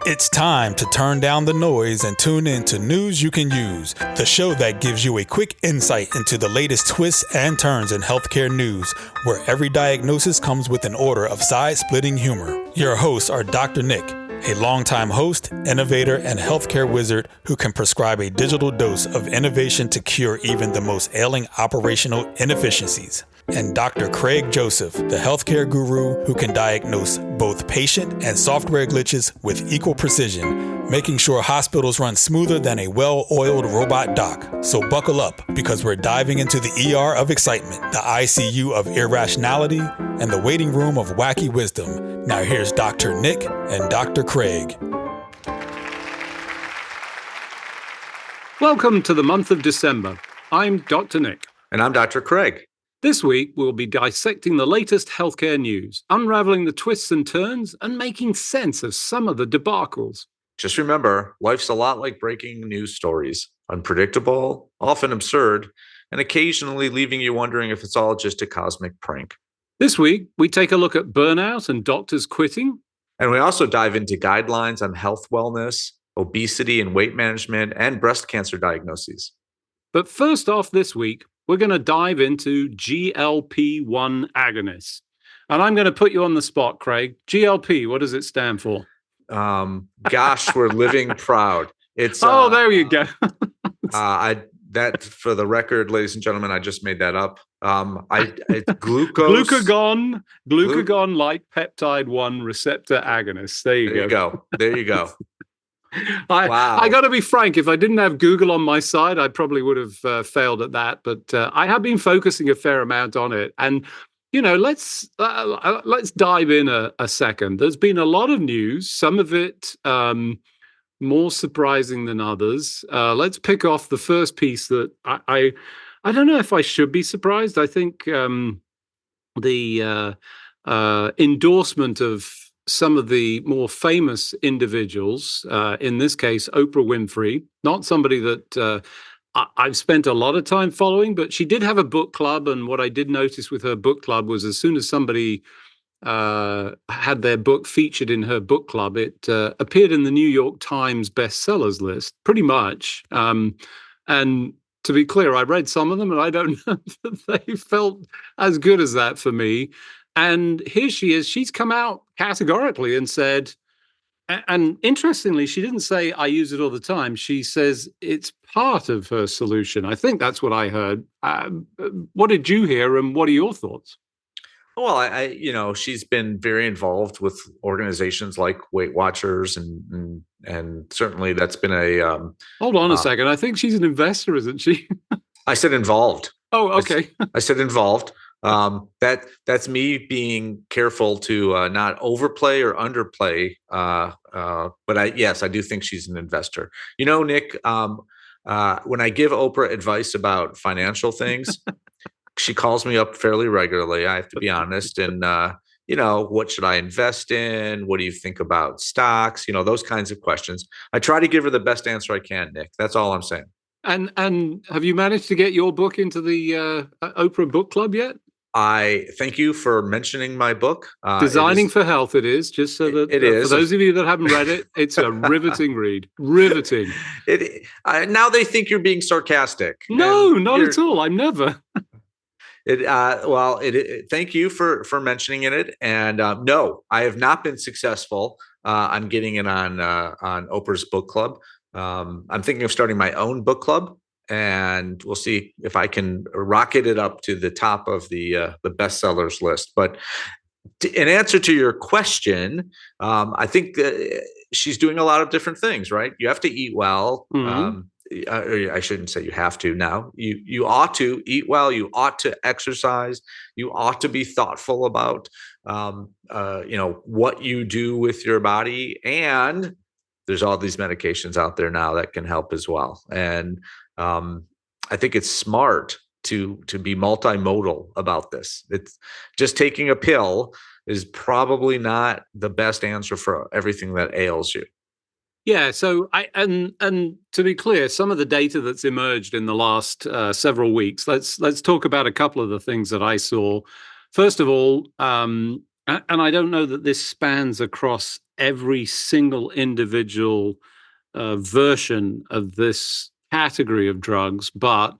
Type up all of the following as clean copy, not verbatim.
It's time to turn down the noise and tune in to News You Can Use, the show that gives you a quick insight into the latest twists and turns in healthcare news, where every diagnosis comes with an order of side-splitting humor. Your hosts are Dr. Nick, a longtime host, innovator, and healthcare wizard who can prescribe a digital dose of innovation to cure even the most ailing operational inefficiencies. And Dr. Craig Joseph, the healthcare guru who can diagnose both patient and software glitches with equal precision, making sure hospitals run smoother than a well-oiled robot doc. So buckle up, because we're diving into the ER of excitement, the ICU of irrationality, and the waiting room of wacky wisdom. Now here's Dr. Nick and Dr. Craig. Welcome to the month of December. I'm Dr. Nick. And I'm Dr. Craig. This week, we'll be dissecting the latest healthcare news, unraveling the twists and turns, and making sense of some of the debacles. Just remember, life's a lot like breaking news stories. Unpredictable, often absurd, and occasionally leaving you wondering if it's all just a cosmic prank. This week, we take a look at burnout and doctors quitting. And we also dive into guidelines on health wellness, obesity and weight management, and breast cancer diagnoses. But first off this week, we're going to dive into GLP-1 agonists. And I'm going to put you on the spot, Craig. GLP, what does it stand for? Gosh, we're living proud. It's there you go. That, for the record, ladies and gentlemen, I just made that up. It's glucose. Glucagon-like peptide 1 receptor agonist. There you go. There you go. Wow. I got to be frank. If I didn't have Google on my side, I probably would have failed at that. But I have been focusing a fair amount on it. And, you know, let's dive in a second. There's been a lot of news, some of it more surprising than others. Let's pick off the first piece that I don't know if I should be surprised. I think the endorsement of some of the more famous individuals, in this case, Oprah Winfrey, not somebody that I've spent a lot of time following, but she did have a book club. And what I did notice with her book club was as soon as somebody had their book featured in her book club, it appeared in the New York Times bestsellers list, pretty much. And to be clear, I read some of them, and I don't know that they felt as good as that for me. And here she is. She's come out categorically and said, and interestingly, she didn't say, I use it all the time. She says it's part of her solution. I think that's what I heard. What did you hear, and what are your thoughts? Well, she's been very involved with organizations like Weight Watchers, and certainly that's been a. Hold on a second. I think she's an investor, isn't she? I said involved. Oh, okay. I said involved. That's me being careful to not overplay or underplay. But I do think she's an investor. You know, Nick, when I give Oprah advice about financial things, she calls me up fairly regularly. I have to be honest. And, what should I invest in? What do you think about stocks? Those kinds of questions. I try to give her the best answer I can, Nick. That's all I'm saying. And have you managed to get your book into the Oprah Book Club yet? I thank you for mentioning my book. Designing for Health, it is, just so that it is. For those of you that haven't read it, it's a riveting read. Riveting. Now they think you're being sarcastic. No, not at all. I'm never. Thank you for mentioning it. And no, I have not been successful on getting it on Oprah's book club. I'm thinking of starting my own book club, and we'll see if I can rocket it up to the top of the bestsellers list. But in answer to your question, I think she's doing a lot of different things, right? You have to eat well. Mm-hmm. I shouldn't say you have to now. You ought to eat well. You ought to exercise. You ought to be thoughtful about, what you do with your body. And there's all these medications out there now that can help as well. And I think it's smart to be multimodal about this. It's just taking a pill is probably not the best answer for everything that ails you. Yeah. So and to be clear, some of the data that's emerged in the last several weeks, let's talk about a couple of the things that I saw. First of all, And I don't know that this spans across every single individual version of this category of drugs, but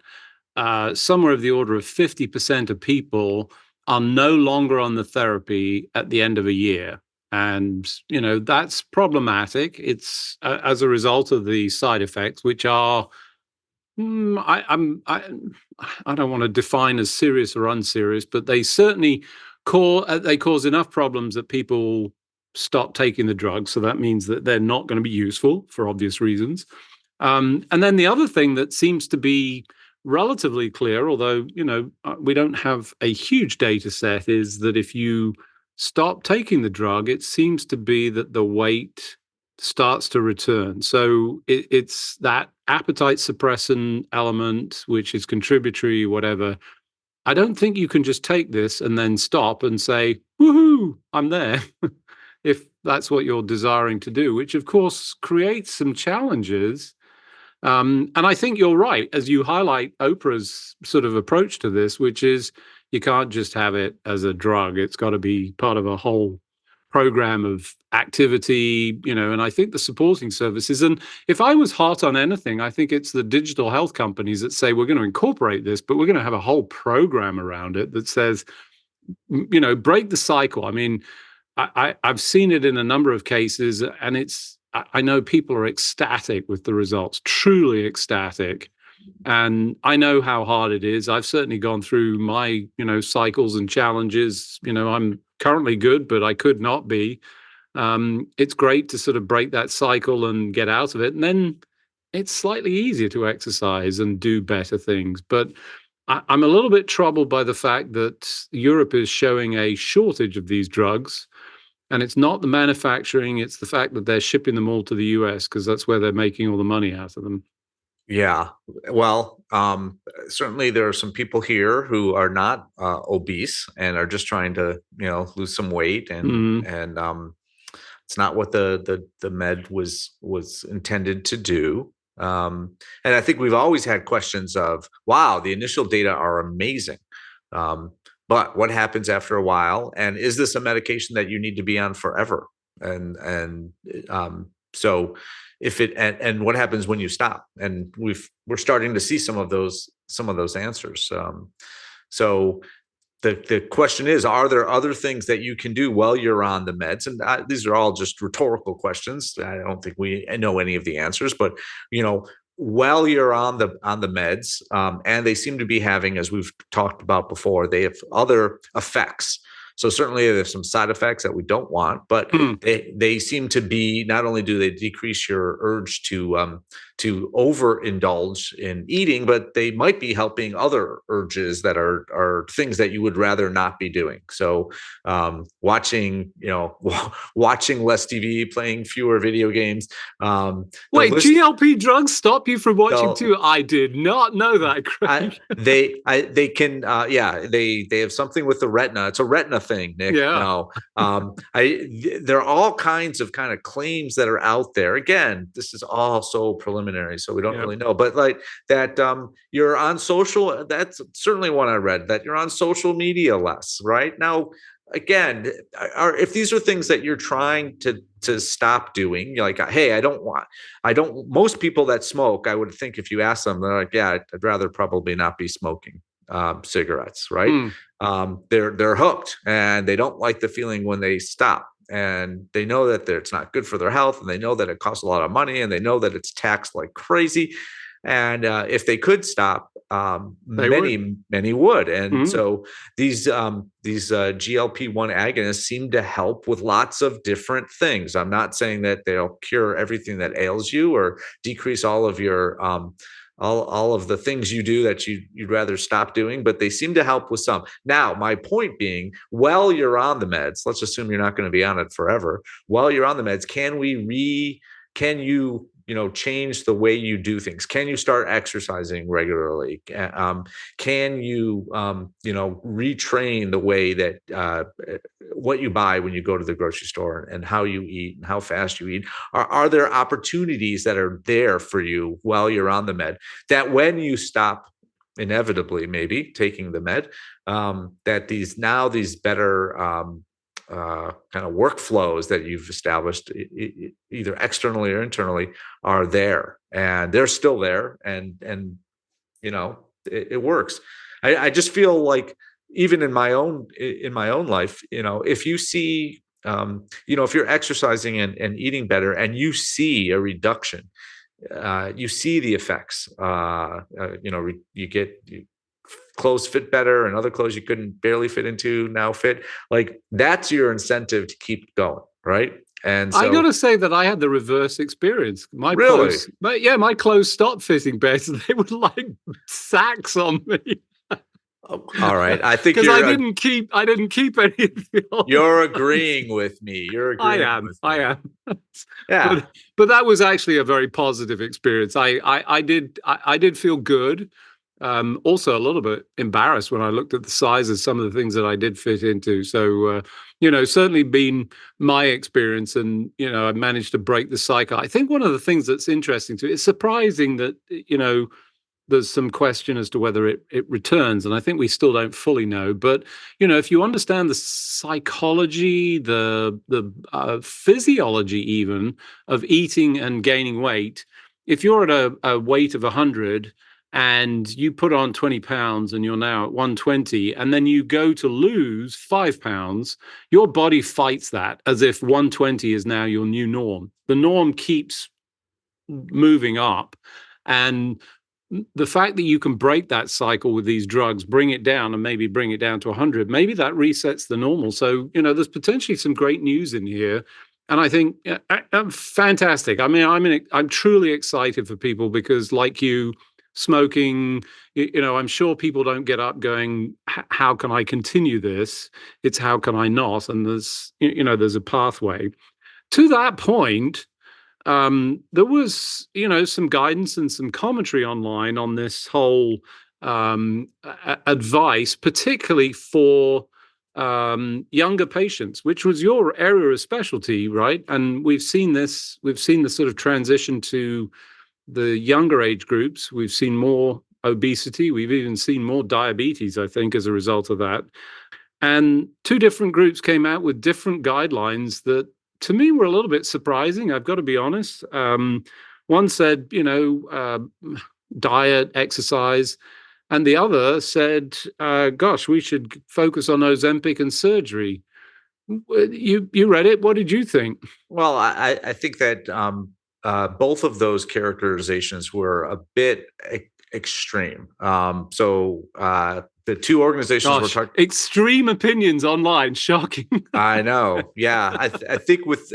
somewhere of the order of 50% of people are no longer on the therapy at the end of a year. And, that's problematic. It's as a result of the side effects, which are, I don't want to define as serious or unserious, but they certainly cause enough problems that people stop taking the drug. So that means that they're not going to be useful for obvious reasons. And then the other thing that seems to be relatively clear, although we don't have a huge data set, is that if you stop taking the drug, it seems to be that the weight starts to return. So it's that appetite suppressant element, which is contributory, whatever. I don't think you can just take this and then stop and say, woohoo, I'm there, if that's what you're desiring to do, which of course creates some challenges. And I think you're right, as you highlight Oprah's sort of approach to this, which is you can't just have it as a drug. It's got to be part of a whole program of activity, and I think the supporting services. And if I was hot on anything, I think it's the digital health companies that say we're going to incorporate this, but we're going to have a whole program around it that says, break the cycle. I mean, I've seen it in a number of cases, and I know people are ecstatic with the results, truly ecstatic. And I know how hard it is. I've certainly gone through my, cycles and challenges. I'm currently good, but I could not be. It's great to sort of break that cycle and get out of it. And then it's slightly easier to exercise and do better things. But I'm a little bit troubled by the fact that Europe is showing a shortage of these drugs. And it's not the manufacturing, it's the fact that they're shipping them all to the US because that's where they're making all the money out of them. Yeah. Well, certainly there are some people here who are not obese and are just trying to, lose some weight, and it's not what the med was intended to do. And I think we've always had questions of, wow, the initial data are amazing. But what happens after a while? And is this a medication that you need to be on forever? And so if it and what happens when you stop? And we're starting to see some of those answers. So the question is, are there other things that you can do while you're on the meds? And these are all just rhetorical questions. I don't think we know any of the answers, but while you're on the meds, and they seem to be having, as we've talked about before, they have other effects. So certainly there's some side effects that we don't want, but they seem to be, not only do they decrease your urge to overindulge in eating, but they might be helping other urges that are things that you would rather not be doing. So watching less TV, playing fewer video games. Wait, GLP drugs stop you from watching too? I did not know that, Craig. They can they have something with the retina. It's a retina thing, Nick. Yeah. There are all kinds of kind of claims that are out there. Again, this is all so preliminary, so we don't really know. But like that, you're on social. That's certainly one I read, that you're on social media less. Right now, again, if these are things that you're trying to stop doing, you're like, hey, most people that smoke, I would think if you ask them, they're like, yeah, I'd rather probably not be smoking cigarettes, right? They're hooked, and they don't like the feeling when they stop, and they know that it's not good for their health, and they know that it costs a lot of money, and they know that it's taxed like crazy. And if they could stop, many would. And so these GLP-1 agonists seem to help with lots of different things. I'm not saying that they'll cure everything that ails you or decrease all of your all of the things you do that you'd rather stop doing, but they seem to help with some. Now, my point being, while you're on the meds, let's assume you're not going to be on it forever. While you're on the meds, can you change the way you do things? Can you start exercising regularly? Can you, retrain the way that what you buy when you go to the grocery store and how you eat and how fast you eat? Are there opportunities that are there for you while you're on the med that when you stop, inevitably maybe taking the med, that these better kind of workflows that you've established, either externally or internally, are there, and they're still there, and it works. I just feel like, even in my own life, if you see, if you're exercising and eating better, and you see a reduction, you see the effects. You get clothes fit better, and other clothes you couldn't barely fit into now fit. Like, that's your incentive to keep going, right? And so, I got to say that I had the reverse experience. My Really? my clothes stopped fitting better. They were like sacks on me. All right, I think because I didn't keep any of the you're agreeing with me. You're agreeing. I am. Yeah. But that was actually a very positive experience. I did feel good. Also a little bit embarrassed when I looked at the size of some of the things that I did fit into. So, certainly been my experience, and, I managed to break the cycle. I think one of the things that's interesting too, it's surprising that, there's some question as to whether it returns, and I think we still don't fully know. But if you understand the psychology, the physiology even of eating and gaining weight, if you're at a weight of 100 and you put on 20 pounds and you're now at 120, and then you go to lose 5 pounds, your body fights that as if 120 is now your new norm. The norm keeps moving up, and the fact that you can break that cycle with these drugs, bring it down, and maybe bring it down to 100, maybe that resets the normal. So, there's potentially some great news in here. And I think fantastic. I mean, I'm truly excited for people because, like you, smoking, I'm sure people don't get up going, how can I continue this? It's how can I not? And there's a pathway. To that point, there was, some guidance and some commentary online on this whole advice, particularly for younger patients, which was your area of specialty, right? And we've seen the sort of transition to the younger age groups. We've seen more obesity. We've even seen more diabetes, I think, as a result of that. And two different groups came out with different guidelines that, to me, were a little bit surprising, I've got to be honest. One said, diet, exercise, and the other said, gosh, we should focus on Ozempic and surgery. You read it. What did you think? Well, I think that both of those characterizations were a bit extreme. The two organizations were talking extreme opinions online. Shocking. I know. Yeah. I think with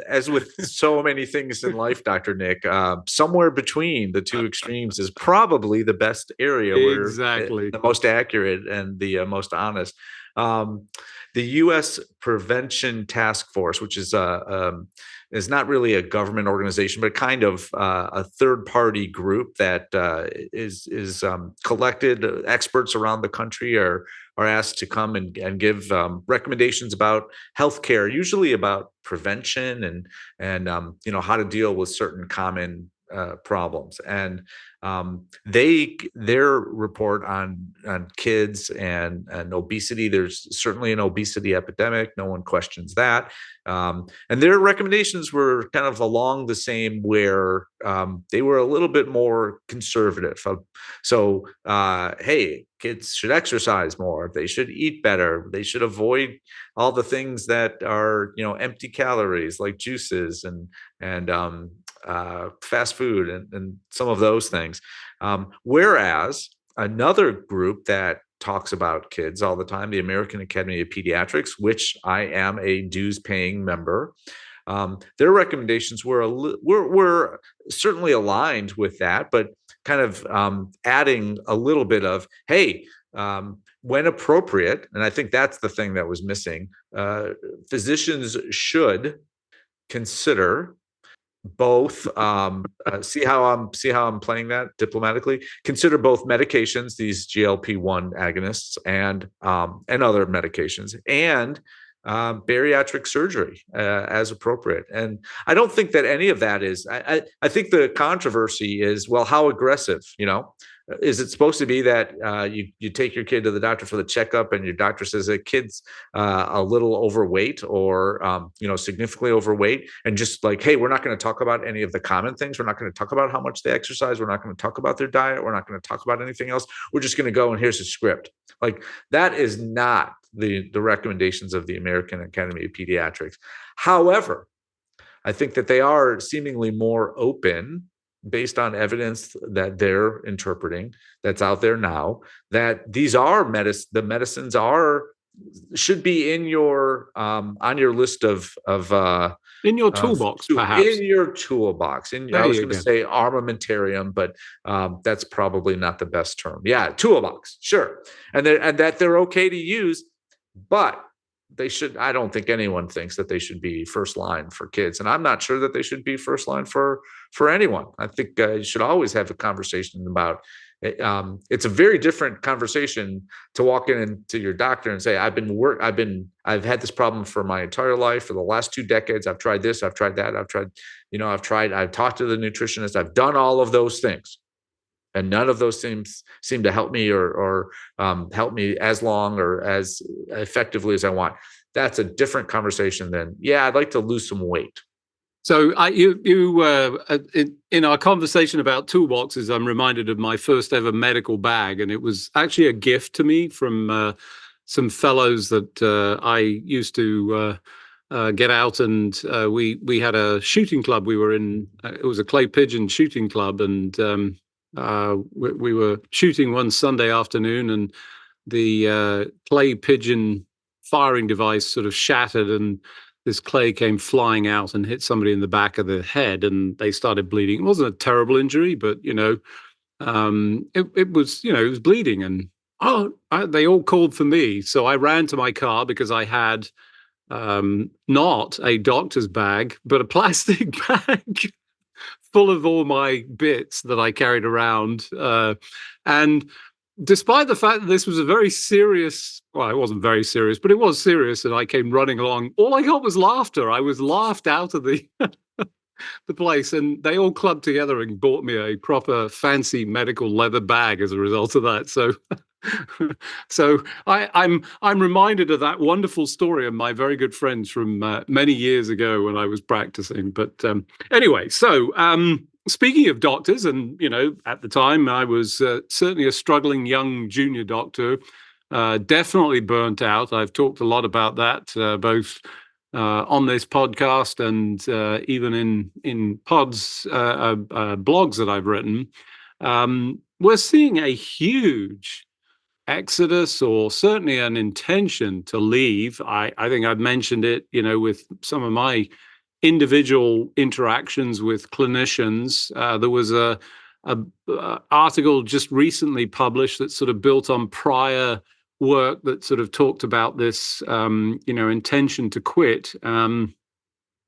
so many things in life, Dr. Nick, somewhere between the two extremes is probably the best area where exactly the most accurate and the most honest. The U.S. Prevention Task Force, which is not really a government organization, but kind of a third-party group that is collected. Experts around the country are asked to come and give recommendations about healthcare, usually about prevention and how to deal with certain common problems. And their report on kids and obesity, there's certainly an obesity epidemic. No one questions that. And their recommendations were kind of along the same, where they were a little bit more conservative. So, hey, kids should exercise more. They should eat better. They should avoid all the things that are, empty calories, like juices and fast food and some of those things. Whereas another group that talks about kids all the time, the American Academy of Pediatrics, which I am a dues-paying member, their recommendations were certainly aligned with that, but kind of adding a little bit of, hey, when appropriate, and I think that's the thing that was missing, physicians should consider both see how I'm playing that diplomatically. Consider both medications, these GLP-1 agonists, and other medications, and bariatric surgery as appropriate. And I don't think that any of that is. I think the controversy is, well, how aggressive? Is it supposed to be that you take your kid to the doctor for the checkup and your doctor says the kid's a little overweight or significantly overweight, and just like, hey, we're not going to talk about any of the common things. We're not going to talk about how much they exercise. We're not going to talk about their diet. We're not going to talk about anything else. We're just going to go and here's a script. Like, that is not the recommendations of the American Academy of Pediatrics. However, I think that they are seemingly more open based on evidence that they're interpreting that's out there now, that these are the medicines should be in your on your list of in your toolbox, perhaps. In your toolbox. I was going to say armamentarium, but that's probably not the best term. Yeah, toolbox, sure. And that they're okay to use, but they should. I don't think anyone thinks that they should be first line for kids, and I'm not sure that they should be first line for anyone. I think you should always have a conversation about. It's a very different conversation to walk into your doctor and say, I've had this problem for my entire life, for the last 2 decades. I've tried this, I've tried that, I've talked to the nutritionist, I've done all of those things. And none of those things seem to help me or help me as long or as effectively as I want. That's a different conversation than, I'd like to lose some weight. So in our conversation about toolboxes, I'm reminded of my first ever medical bag, and it was actually a gift to me from some fellows that I used to get out, and we had a shooting club. We were in it was a clay pigeon shooting club, and we were shooting one Sunday afternoon, and the clay pigeon firing device sort of shattered, and this clay came flying out and hit somebody in the back of the head, and they started bleeding. It wasn't a terrible injury, but it was it was bleeding, and they all called for me. So I ran to my car because I had not a doctor's bag, but a plastic bag full of all my bits that I carried around. And despite the fact that this was a very serious, well, it wasn't very serious, but it was serious, and I came running along, all I got was laughter. I was laughed out of the the place, and they all clubbed together and bought me a proper fancy medical leather bag as a result of that. So so I'm reminded of that wonderful story of my very good friends from many years ago when I was practicing. But anyway, so speaking of doctors, and at the time I was certainly a struggling young junior doctor, definitely burnt out. I've talked a lot about that, both on this podcast and even in pods, blogs that I've written. We're seeing a huge exodus, or certainly an intention to leave. I think I've mentioned it, with some of my individual interactions with clinicians. There was a article just recently published that sort of built on prior work that sort of talked about this, intention to quit. And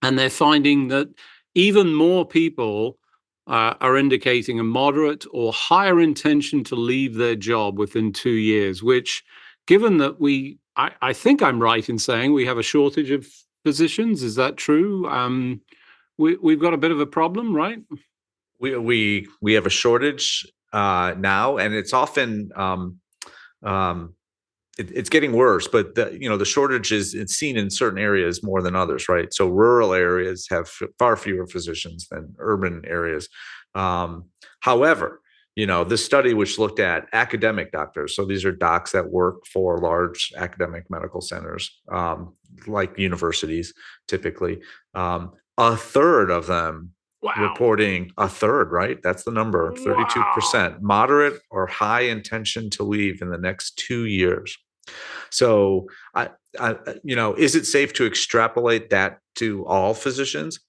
they're finding that even more people are indicating a moderate or higher intention to leave their job within 2 years, which, given that I think I'm right in saying we have a shortage of physicians. Is that true? We've got a bit of a problem, right? We have a shortage now, and it's often it's getting worse. But the shortage it's seen in certain areas more than others, right? So rural areas have far fewer physicians than urban areas. However, this study, which looked at academic doctors, so these are docs that work for large academic medical centers, like universities, typically, a third of them reporting, a third, right? That's the number, 32%, moderate or high intention to leave in the next 2 years. So, is it safe to extrapolate that to all physicians?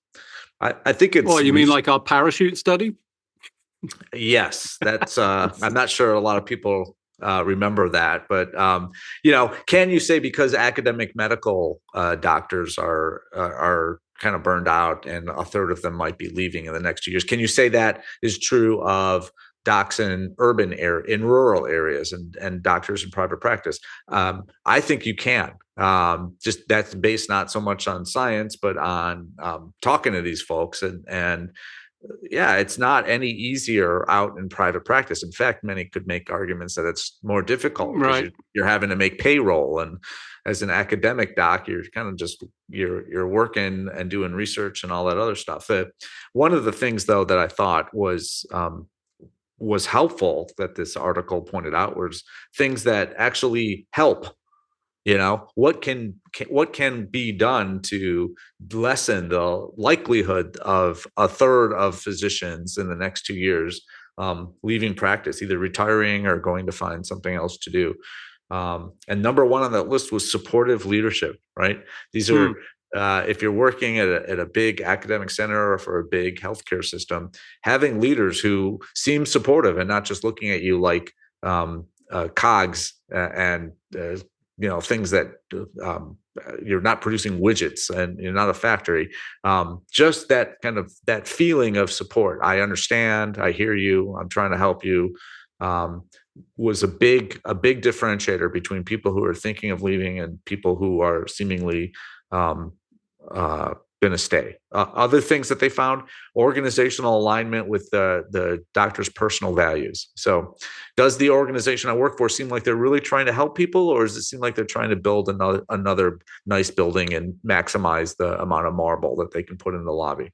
I think it's. Well, you mean like our parachute study? Yes, that's. I'm not sure a lot of people remember that, but can you say because academic medical doctors are kind of burned out, and a third of them might be leaving in the next 2 years? Can you say that is true of docs in rural areas and doctors in private practice? I think you can. Just that's based not so much on science, but on talking to these folks and yeah, it's not any easier out in private practice. In fact, many could make arguments that it's more difficult because Right. you're having to make payroll, and as an academic doc, you're kind of just you're working and doing research and all that other stuff. One of the things though that I thought was helpful that this article pointed out was things that actually help. What can be done to lessen the likelihood of a third of physicians in the next 2 years leaving practice, either retiring or going to find something else to do. And number one on that list was supportive leadership, right? These are if you're working at a big academic center or for a big healthcare system, having leaders who seem supportive and not just looking at you like cogs and things that you're not producing widgets and you're not a factory. Just that feeling of support. I understand. I hear you. I'm trying to help you. Was a big differentiator between people who are thinking of leaving and people who are seemingly going to stay. Other things that they found: organizational alignment with the doctor's personal values. So does the organization I work for seem like they're really trying to help people, or does it seem like they're trying to build another nice building and maximize the amount of marble that they can put in the lobby?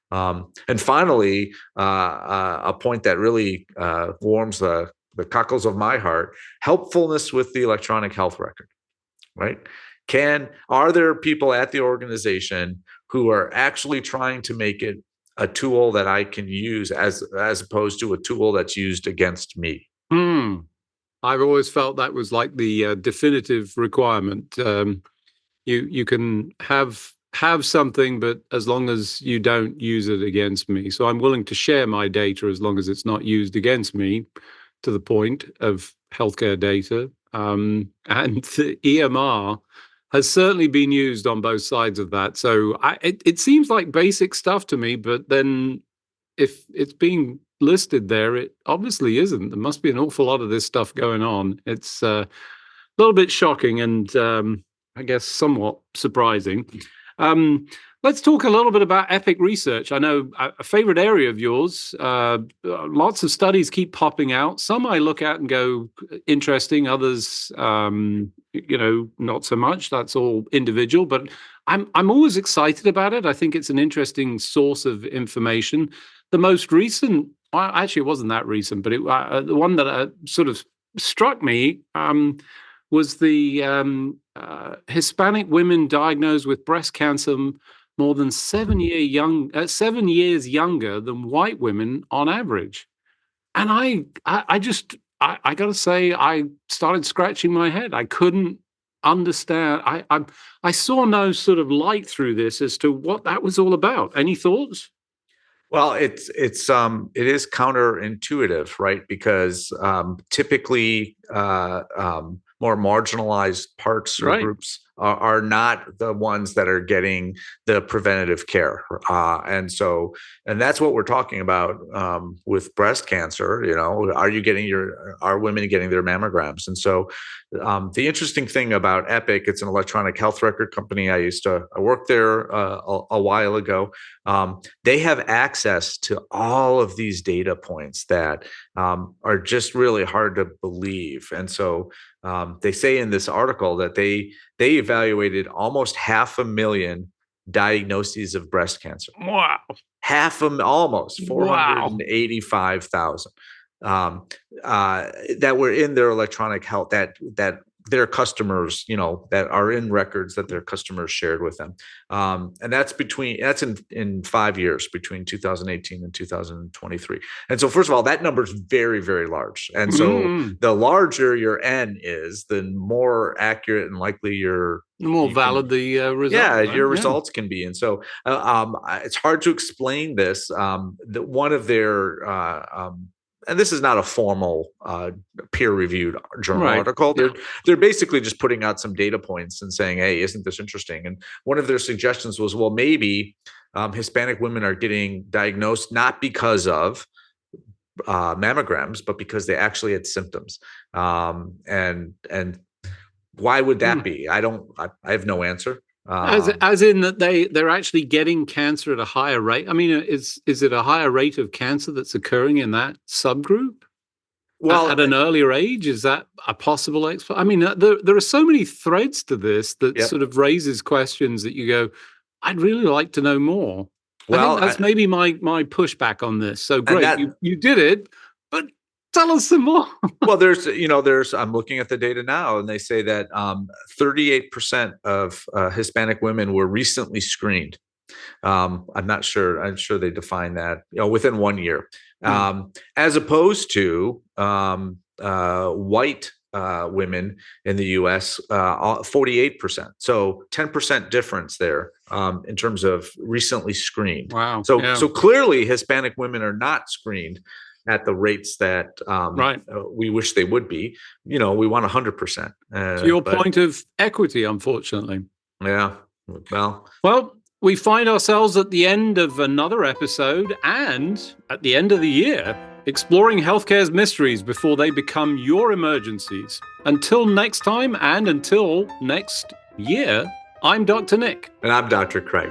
And finally, a point that really warms the cockles of my heart: helpfulness with the electronic health record, right? Are there people at the organization who are actually trying to make it a tool that I can use as opposed to a tool that's used against me? I've always felt that was like the definitive requirement. You can have something, but as long as you don't use it against me. So I'm willing to share my data as long as it's not used against me, to the point of healthcare data. And the EMR has certainly been used on both sides of that. So it seems like basic stuff to me, but then if it's being listed there, it obviously isn't. There must be an awful lot of this stuff going on. It's a little bit shocking and I guess somewhat surprising. Let's talk a little bit about EPIC research. I know a favorite area of yours. Lots of studies keep popping out. Some I look at and go, interesting. Others, not so much. That's all individual. But I'm always excited about it. I think it's an interesting source of information. The most recent, well, actually, it wasn't that recent, but the one that sort of struck me was the Hispanic women diagnosed with breast cancer more than 7 years younger than white women on average. And I got to say, I started scratching my head. I couldn't understand. I saw no sort of light through this as to what that was all about. Any thoughts? Well, it is counterintuitive, right? Because typically more marginalized parts or groups are not the ones that are getting the preventative care, and that's what we're talking about with breast cancer. Are women getting their mammograms? And so the interesting thing about Epic, it's an electronic health record company. I worked there a while ago. They have access to all of these data points that are just really hard to believe. And so they say in this article that they evaluated almost 500,000 diagnoses of breast cancer. Wow. Almost 485,000 that were in their electronic health, that their customers, that are in records that their customers shared with them. And that's in 5 years, between 2018 and 2023. And so first of all, that number is very, very large. And so the larger your N is, the more accurate and likely the more valid the results. Yeah, right? Your results can be. And so it's hard to explain this. One of their and this is not a formal peer-reviewed journal article. They're basically just putting out some data points and saying, hey, isn't this interesting? And one of their suggestions was, well, maybe Hispanic women are getting diagnosed not because of mammograms, but because they actually had symptoms. And why would that be? I have no answer. As in that they're actually getting cancer at a higher rate. I mean, is it a higher rate of cancer that's occurring in that subgroup? Well, at an earlier age, is that a possible I mean, there are so many threads to this that sort of raises questions that you go, I'd really like to know more. Well, I think that's maybe my pushback on this. So great, you did it, but tell us some more. Well, I'm looking at the data now, and they say that 38% of Hispanic women were recently screened. I'm not sure. I'm sure they define that, within 1 year, as opposed to white women in the U.S., 48%. So 10% difference there in terms of recently screened. Wow. So clearly Hispanic women are not screened at the rates that we wish they would be. We want 100%. To your point of equity, unfortunately. Yeah. Well, we find ourselves at the end of another episode and at the end of the year, exploring healthcare's mysteries before they become your emergencies. Until next time and until next year, I'm Dr. Nick. And I'm Dr. Craig.